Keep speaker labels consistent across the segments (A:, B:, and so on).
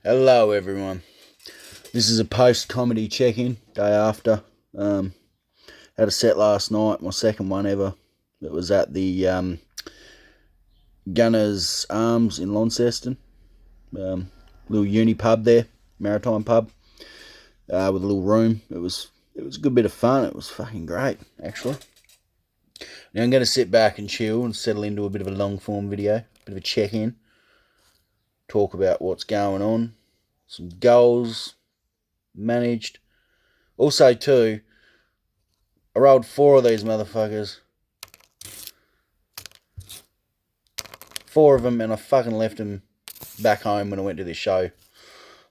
A: Hello everyone. This is a post-comedy check-in, day after. Had a set last night, my second one ever. It was at the Gunners Arms in Launceston. Little uni pub there, Maritime pub, with a little room. It was a good bit of fun. It was fucking great, actually. Now I'm going to sit back and chill and settle into a bit of a long-form video, a bit of a check-in. Talk about what's going on, some goals managed. Also, too, I rolled 4 of these motherfuckers. 4 of them, and I fucking left them back home when I went to this show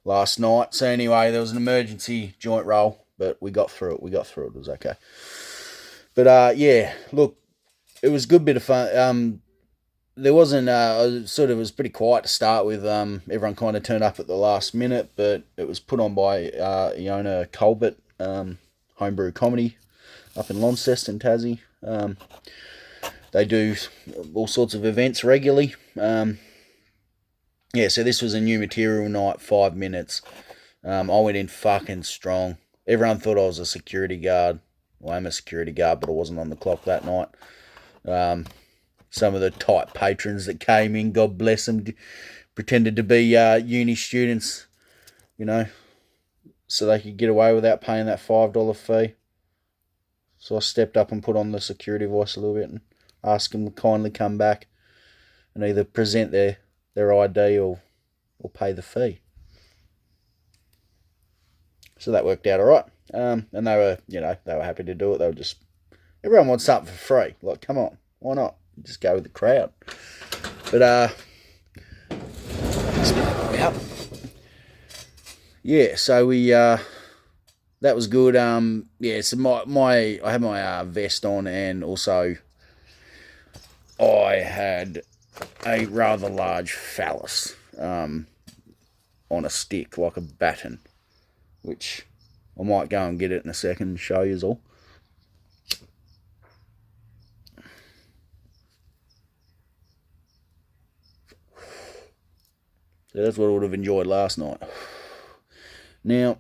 A: last night. So anyway, there was an emergency joint roll, but we got through it. It was okay. But yeah, look, it was a good bit of fun. There wasn't, it was pretty quiet to start with. Everyone kind of turned up at the last minute, but it was put on by Iona Colbert, homebrew comedy up in Launceston, Tassie. They do all sorts of events regularly. So this was a new material night, 5 minutes. I went in fucking strong. Everyone thought I was a security guard. Well, I'm a security guard, but I wasn't on the clock that night. Some of the tight patrons that came in, God bless them, pretended to be uni students, so they could get away without paying that $5 fee. So I stepped up and put on the security voice a little bit and asked them to kindly come back and either present their ID or pay the fee. So that worked out all right. And they were happy to do it. They were just, everyone wants something for free. Like, come on, why not? Just go with the crowd. But yeah, so we that was good. So I had my vest on, and also I had a rather large phallus on a stick, like a baton, which I might go and get it in a second and show you all. So that's what I would have enjoyed last night. Now,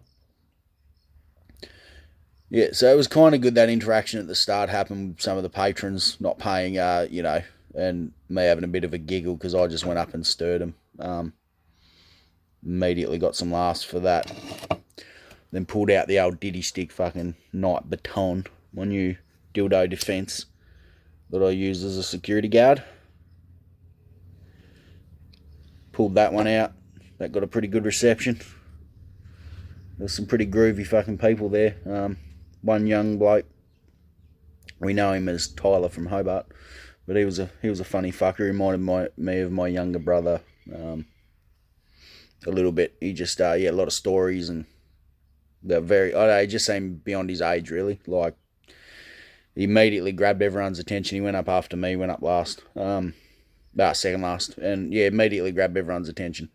A: yeah, so it was kind of good that interaction at the start happened with some of the patrons not paying, and me having a bit of a giggle because I just went up and stirred them. Immediately got some laughs for that. Then pulled out the old diddy stick fucking night baton, my new dildo defence that I used as a security guard. Pulled that one out. That got a pretty good reception. There's some pretty groovy fucking people there. One young bloke, we know him as Tyler from Hobart, but he was a funny fucker. He reminded me of my younger brother a little bit. He just a lot of stories, and they're he just seemed beyond his age really. Like, he immediately grabbed everyone's attention. He went up after me, went up last. Second last, and yeah, immediately grabbed everyone's attention.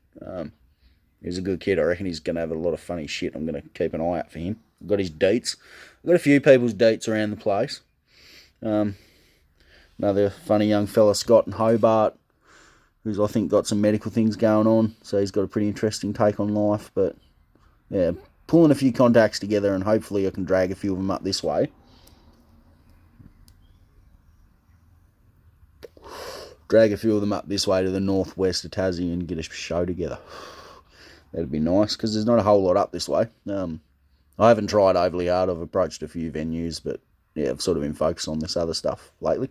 A: He's a good kid. I reckon he's going to have a lot of funny shit. I'm going to keep an eye out for him. I've got his dates. I've got a few people's dates around the place. Another funny young fella, Scott in Hobart, who's I think got some medical things going on, so he's got a pretty interesting take on life. But yeah, pulling a few contacts together, and hopefully I can drag a few of them up this way. Drag a few of them up this way to the northwest of Tassie and get a show together. That'd be nice, because there's not a whole lot up this way. I haven't tried overly hard. I've approached a few venues, but yeah, I've sort of been focused on this other stuff lately.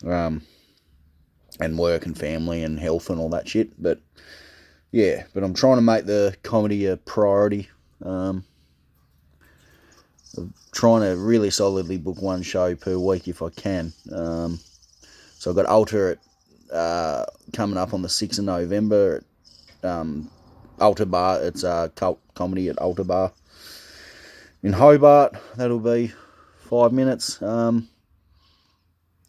A: And work and family and health and all that shit. But yeah, I'm trying to make the comedy a priority. I'm trying to really solidly book one show per week if I can. So I've got Alter coming up on the 6th of November at Alter Bar. It's cult comedy at Alter Bar in Hobart. That'll be 5 minutes. And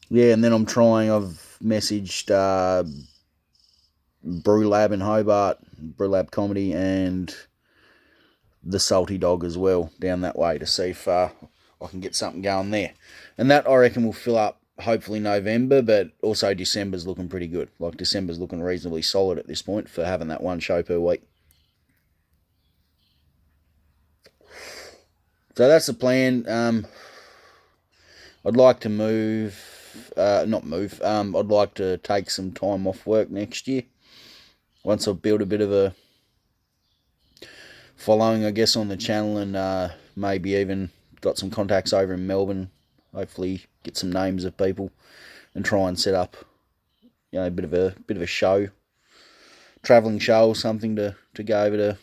A: then I've messaged Brew Lab in Hobart, Brew Lab Comedy, and the Salty Dog as well down that way to see if I can get something going there. And that, I reckon, will fill up hopefully November, but also December's looking pretty good. Like, December's looking reasonably solid at this point for having that one show per week. So that's the plan. I'd like to not move. I'd like to take some time off work next year. Once I've built a bit of a following, I guess, on the channel, and maybe even got some contacts over in Melbourne. Hopefully, get some names of people and try and set up, a bit of a show, travelling show or something to go over to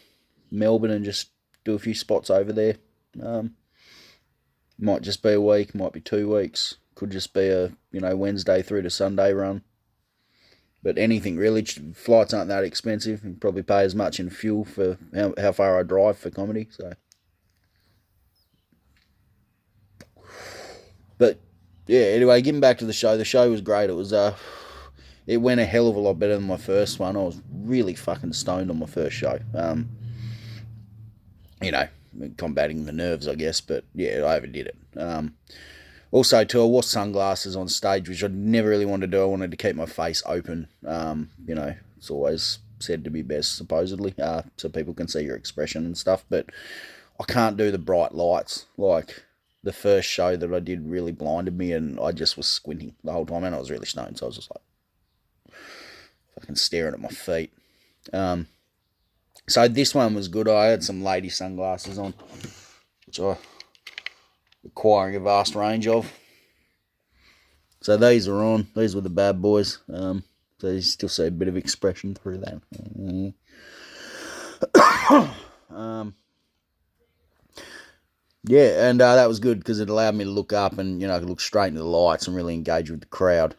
A: Melbourne and just do a few spots over there. Might just be a week, might be 2 weeks, could just be a Wednesday through to Sunday run. But anything really, flights aren't that expensive. You probably pay as much in fuel for how far I drive for comedy. So, but yeah. Anyway, getting back to the show. The show was great. It went a hell of a lot better than my first one. I was really fucking stoned on my first show. Combating the nerves, I guess. But yeah, I overdid it. Also, too, I wore sunglasses on stage, which I never really wanted to do. I wanted to keep my face open. It's always said to be best, supposedly, so people can see your expression and stuff. But I can't do the bright lights. Like, the first show that I did really blinded me, and I just was squinting the whole time, and I was really stoned, so I was just like fucking staring at my feet. So this one was good. I had some lady sunglasses on, which I acquiring a vast range of. So these are on. These were the bad boys. So you still see a bit of expression through that. Yeah, and that was good because it allowed me to look up and look straight into the lights and really engage with the crowd.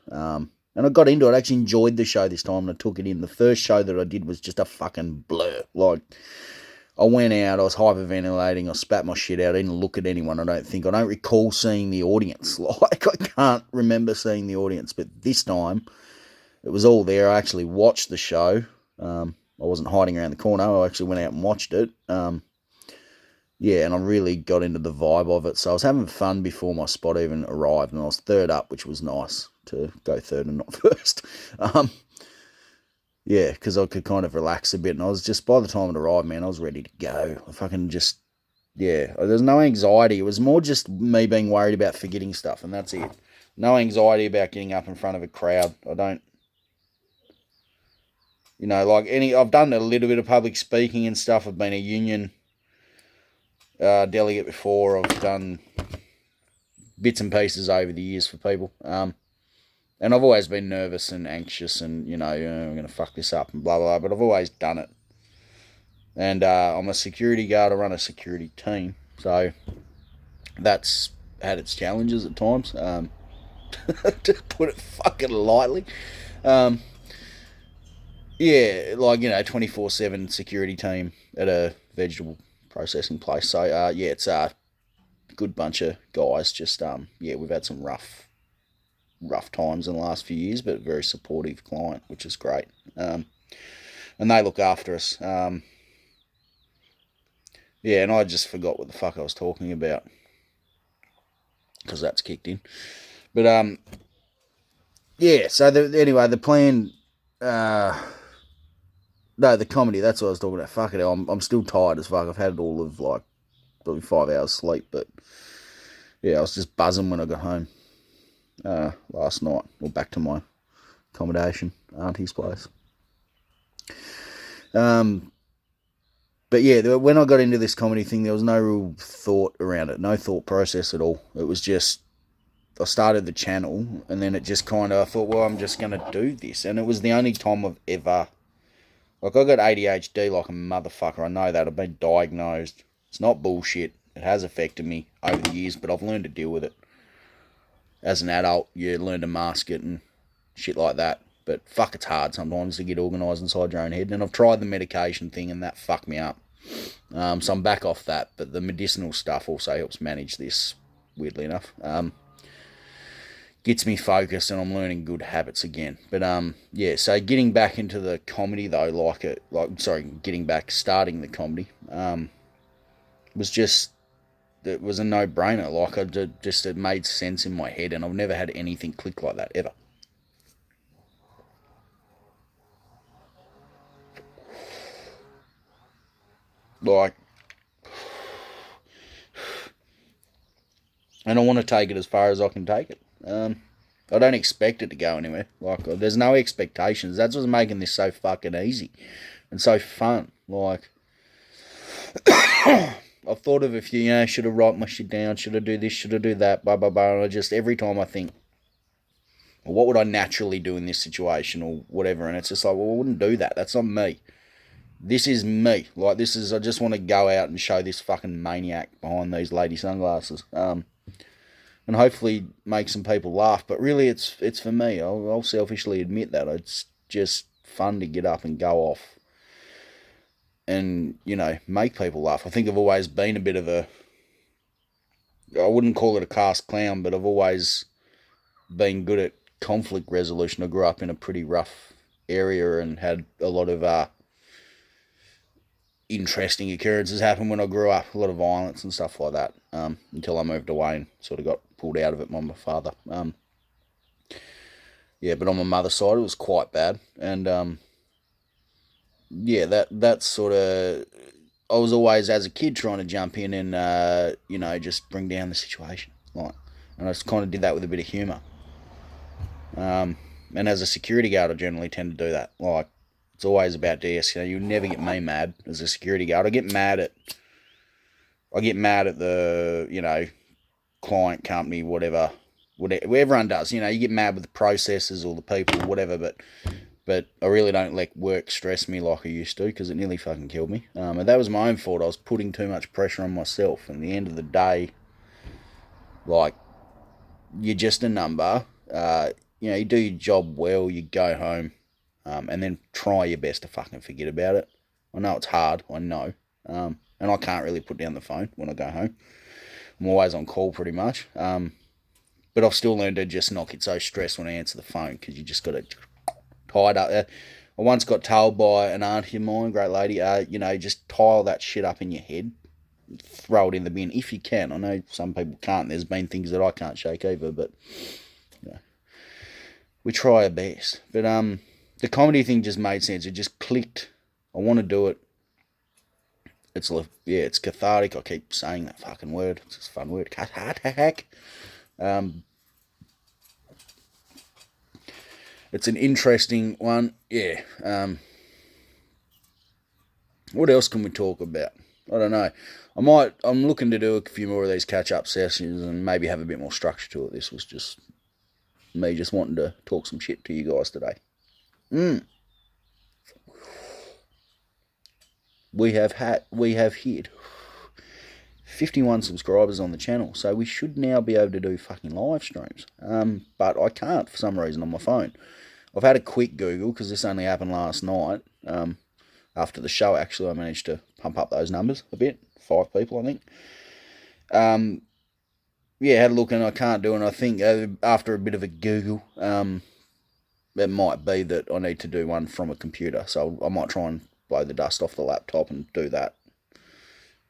A: And I got into it. I actually enjoyed the show this time, and I took it in. The first show that I did was just a fucking blur. Like, I went out, I was hyperventilating, I spat my shit out, I didn't look at anyone, I don't think. I don't recall seeing the audience. Like, I can't remember seeing the audience, but this time, it was all there. I actually watched the show. I wasn't hiding around the corner, I actually went out and watched it. And I really got into the vibe of it, so I was having fun before my spot even arrived, and I was third up, which was nice to go third and not first. Yeah, because I could kind of relax a bit, and I was just, by the time it arrived, man, I was ready to go. I fucking just, there's no anxiety. It was more just me being worried about forgetting stuff, and that's it. No anxiety about getting up in front of a crowd. I don't, I've done a little bit of public speaking and stuff. I've been a union delegate before. I've done bits and pieces over the years for people. And I've always been nervous and anxious and, I'm going to fuck this up and blah, blah, blah. But I've always done it. And I'm a security guard. I run a security team. So that's had its challenges at times, to put it fucking lightly. 24/7 security team at a vegetable processing place. So, it's a good bunch of guys. Just, we've had some rough times in the last few years, but very supportive client, which is great. And they look after us. And I just forgot what the fuck I was talking about because that's kicked in. But so the plan. No, the comedy. That's what I was talking about. Fuck it, I'm still tired as fuck. I've had all of probably 5 hours sleep, but I was just buzzing when I got home. Last night, or back to my accommodation, auntie's place. But when I got into this comedy thing, there was no real thought around it, no thought process at all. It was just, I started the channel, and then it just kind of, I thought, well, I'm just going to do this. And it was the only time I've ever, I got ADHD like a motherfucker. I know that. I've been diagnosed. It's not bullshit. It has affected me over the years, but I've learned to deal with it. As an adult, you learn to mask it and shit like that. But fuck, it's hard sometimes to get organised inside your own head. And I've tried the medication thing, and that fucked me up. So I'm back off that. But the medicinal stuff also helps manage this, weirdly enough. Gets me focused, and I'm learning good habits again. But so getting back into the comedy though, starting the comedy, was just, it was a no-brainer. Like, it made sense in my head, and I've never had anything click like that, ever. Like, and I want to take it as far as I can take it. I don't expect it to go anywhere. Like, there's no expectations. That's what's making this so fucking easy and so fun. Like, I've thought of a few, should I write my shit down? Should I do this? Should I do that? Blah, blah, blah. And I just, every time I think, well, what would I naturally do in this situation or whatever? And it's just like, well, I wouldn't do that. That's not me. This is me. Like, this is, I just want to go out and show this fucking maniac behind these lady sunglasses. And hopefully make some people laugh. But really, it's for me. I'll selfishly admit that. It's just fun to get up and go off and, make people laugh. I think I've always been a bit of a, I wouldn't call it a class clown, but I've always been good at conflict resolution. I grew up in a pretty rough area and had a lot of interesting occurrences happen when I grew up. A lot of violence and stuff like that, until I moved away and sort of got pulled out of it by my father. But on my mother's side, it was quite bad. And, that's sort of, I was always, as a kid, trying to jump in and, just bring down the situation. And I just kind of did that with a bit of humour. And as a security guard, I generally tend to do that. It's always about de-escalating. You never get me mad as a security guard. I get mad at the, client, company, whatever everyone does. You get mad with the processes or the people, whatever. But I really don't let work stress me like I used to, because it nearly fucking killed me. And that was my own fault. I was putting too much pressure on myself. And at the end of the day, you're just a number. You do your job well, you go home, and then try your best to fucking forget about it. I know it's hard, I know. And I can't really put down the phone when I go home. I'm always on call pretty much. But I've still learned to just not get so stressed when I answer the phone, because you just got to tie it up. I once got told by an auntie of mine, great lady, just tie that shit up in your head, throw it in the bin if you can. I know some people can't. There's been things that I can't shake either, but we try our best. But the comedy thing just made sense. It just clicked. I want to do it. It's cathartic. I keep saying that fucking word. It's a fun word. Cathartic. It's an interesting one. Yeah. What else can we talk about? I don't know. I'm looking to do a few more of these catch-up sessions and maybe have a bit more structure to it. This was just me just wanting to talk some shit to you guys today. We have hit 51 subscribers on the channel, so we should now be able to do fucking live streams. But I can't for some reason on my phone. I've had a quick Google, because this only happened last night. After the show, actually, I managed to pump up those numbers a bit. 5 people, I think. Had a look, and I can't do it. And I think after a bit of a Google, it might be that I need to do one from a computer. So I might try and blow the dust off the laptop and do that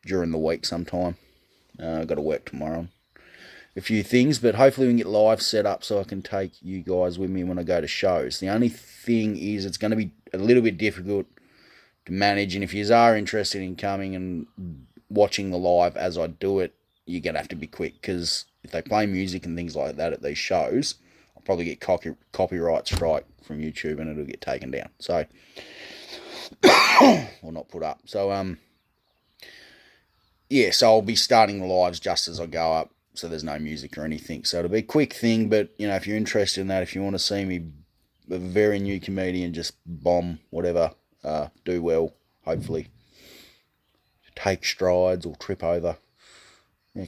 A: during the week sometime. I've got to work tomorrow on a few things, but hopefully we can get live set up so I can take you guys with me when I go to shows. The only thing is, it's going to be a little bit difficult to manage, and if you are interested in coming and watching the live as I do it, you're going to have to be quick, because if they play music and things like that at these shows, I'll probably get copyright strike from YouTube and it'll get taken down. So, or not put up. So, so I'll be starting the lives just as I go up, so there's no music or anything. So it'll be a quick thing, but, if you're interested in that, if you want to see me, a very new comedian, just bomb, whatever, do well, hopefully, take strides or trip over,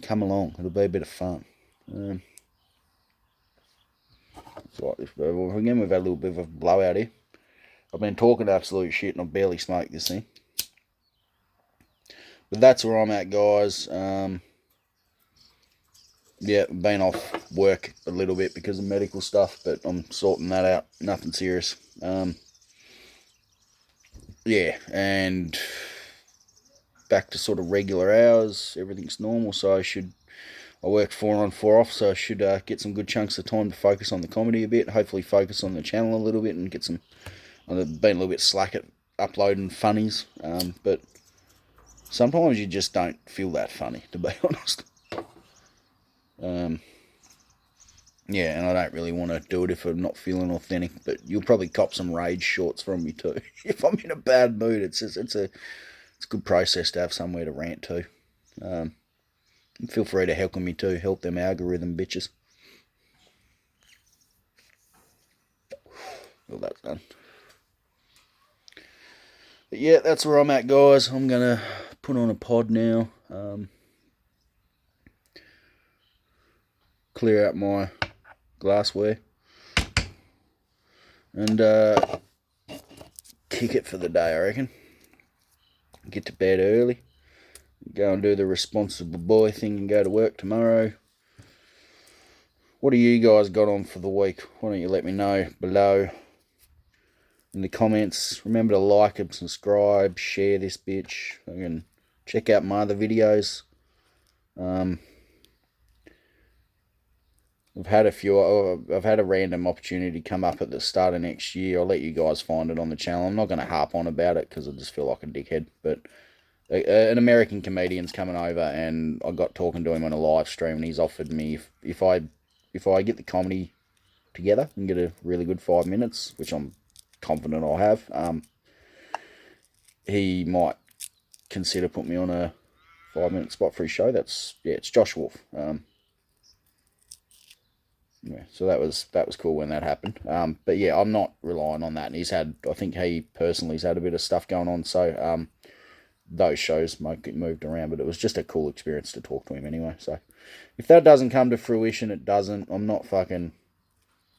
A: come along. It'll be a bit of fun. Again, we've had a little bit of a blowout here. I've been talking absolute shit and I've barely smoked this thing. But that's where I'm at, guys. Been off work a little bit because of medical stuff, but I'm sorting that out. Nothing serious. And back to sort of regular hours. Everything's normal, so I work 4 on 4 off, so I should get some good chunks of time to focus on the comedy a bit. Hopefully focus on the channel a little bit and get some... I've been a little bit slack at uploading funnies, but sometimes you just don't feel that funny, to be honest. Yeah, and I don't really want to do it if I'm not feeling authentic, but you'll probably cop some rage shorts from me too. If I'm in a bad mood, it's a good process to have somewhere to rant to. Feel free to heckle me too. Help them algorithm bitches. Well, that's done. But yeah, that's where I'm at, guys. I'm gonna put on a pod now. Clear out my glassware and kick it for the day, I reckon. Get to bed early, go and do the responsible boy thing and go to work tomorrow. What do you guys got on for the week? Why don't you let me know below in the comments. Remember to like and subscribe, share this bitch, and check out my other videos. I've had a random opportunity come up at the start of next year. I'll let you guys find it on the channel. I'm not going to harp on about it because I just feel like a dickhead. But an American comedian's coming over, and I got talking to him on a live stream, and he's offered me if I get the comedy together and get a really good 5 minutes, which I'm confident I'll have, he might consider putting me on a 5-minute spot for his show. It's Josh Wolf. Yeah, so that was cool when that happened. But yeah, I'm not relying on that. And I think he personally's had a bit of stuff going on. So those shows might get moved around, but it was just a cool experience to talk to him anyway. So if that doesn't come to fruition, it doesn't. I'm not fucking,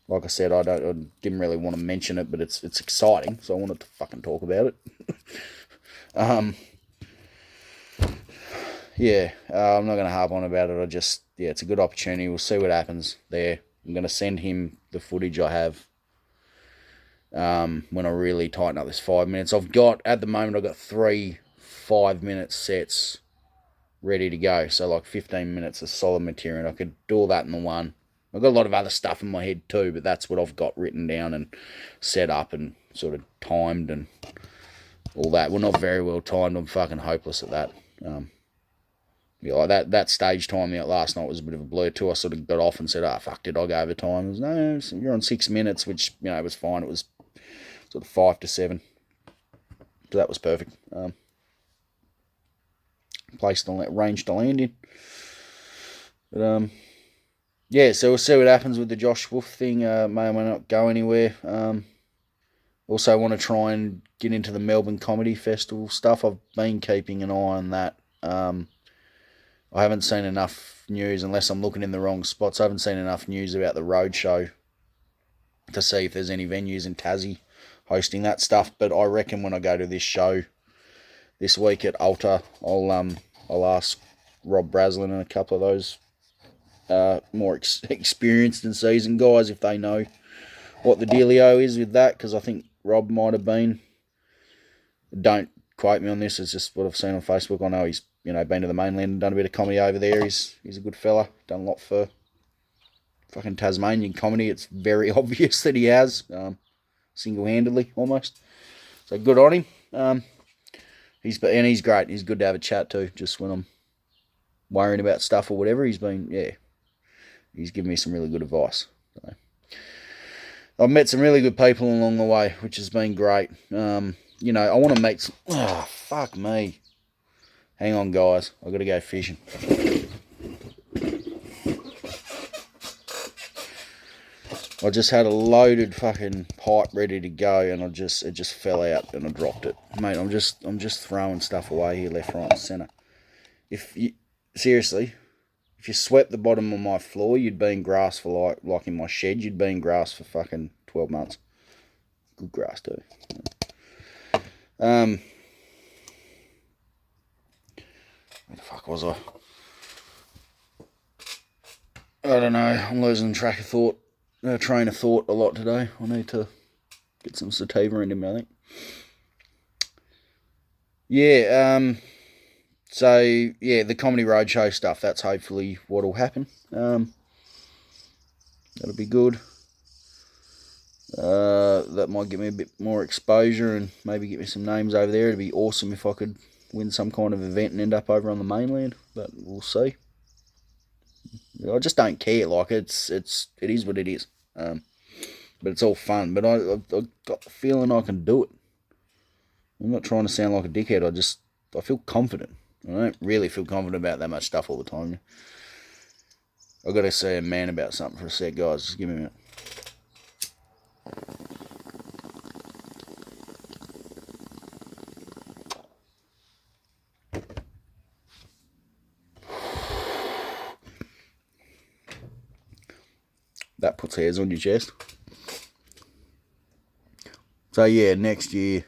A: like I said, I didn't really want to mention it, but it's exciting, so I wanted to fucking talk about it. Yeah, I'm not going to harp on about it. It's a good opportunity. We'll see what happens there. I'm going to send him the footage I have when I really tighten up this 5 minutes. At the moment, I've got 3 5-minute sets ready to go. So like 15 minutes of solid material. I could do all that in the one. I've got a lot of other stuff in my head too, but that's what I've got written down and set up and sort of timed and all that. Well, not very well timed. I'm fucking hopeless at that. Yeah, like that stage time out last night was a bit of a blur too. I sort of got off and said, fuck, did I go over time? It was, no, you're on 6 minutes, which, it was fine. It was sort of 5 to 7. So that was perfect. Place to range to land in. But, yeah, so we'll see what happens with the Josh Wolf thing. May or may not go anywhere. Also want to try and get into the Melbourne Comedy Festival stuff. I've been keeping an eye on that. I haven't seen enough news, unless I'm looking in the wrong spots. I haven't seen enough news about the roadshow to see if there's any venues in Tassie hosting that stuff. But I reckon when I go to this show this week at Alta, I'll ask Rob Braslin and a couple of those more experienced and seasoned guys if they know what the dealio is with that, because I think Rob might have been. Don't quote me on this, it's just what I've seen on Facebook. I know he's been to the mainland and done a bit of comedy over there. He's a good fella, done a lot for fucking Tasmanian comedy. It's very obvious that he has, single-handedly almost. So good on him. He's great. He's good to have a chat to. Just when I'm worrying about stuff or whatever, he's given me some really good advice. So, I've met some really good people along the way, which has been great. I want to meet some... Oh, fuck me. Hang on, guys. I've got to go fishing. I just had a loaded fucking pipe ready to go, and it just fell out, and I dropped it. Mate, I'm just throwing stuff away here, left, right, and centre. Seriously, if you swept the bottom of my floor, you'd be in grass for like in my shed, you'd be in grass for fucking 12 months. Good grass too. Where the fuck was I? I don't know. I'm losing train of thought a lot today. I need to get some sativa into me, I think. Yeah, so, yeah, the Comedy Roadshow stuff, that's hopefully what'll happen. That'll be good. That might give me a bit more exposure and maybe get me some names over there. It'd be awesome if I could win some kind of event and end up over on the mainland, but we'll see. I just don't care. Like it is what it is. But it's all fun. But I've got the feeling I can do it. I'm not trying to sound like a dickhead. I feel confident. I don't really feel confident about that much stuff all the time. I've got to say a man about something for a sec, guys. Just give me a minute. That puts hairs on your chest. So yeah, next year,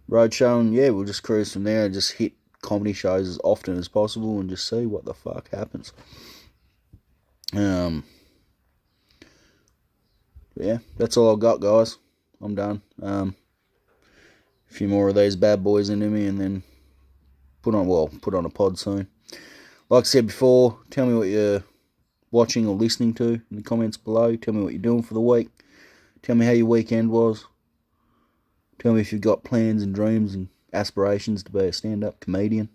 A: road show, and yeah, we'll just cruise from there and just hit comedy shows as often as possible and just see what the fuck happens. Yeah, that's all I've got, guys. I'm done. A few more of these bad boys into me, and then put on a pod soon. Like I said before, tell me what you're watching or listening to in the comments below. Tell me what you're doing for the week. Tell me how your weekend was. Tell me if you've got plans and dreams and aspirations to be a stand-up comedian.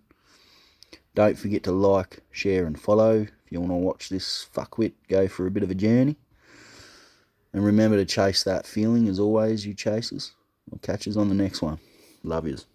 A: Don't forget to like, share and follow. If you want to watch this fuckwit go for a bit of a journey. And remember to chase that feeling as always, you chasers. I'll catch you on the next one. Love yous.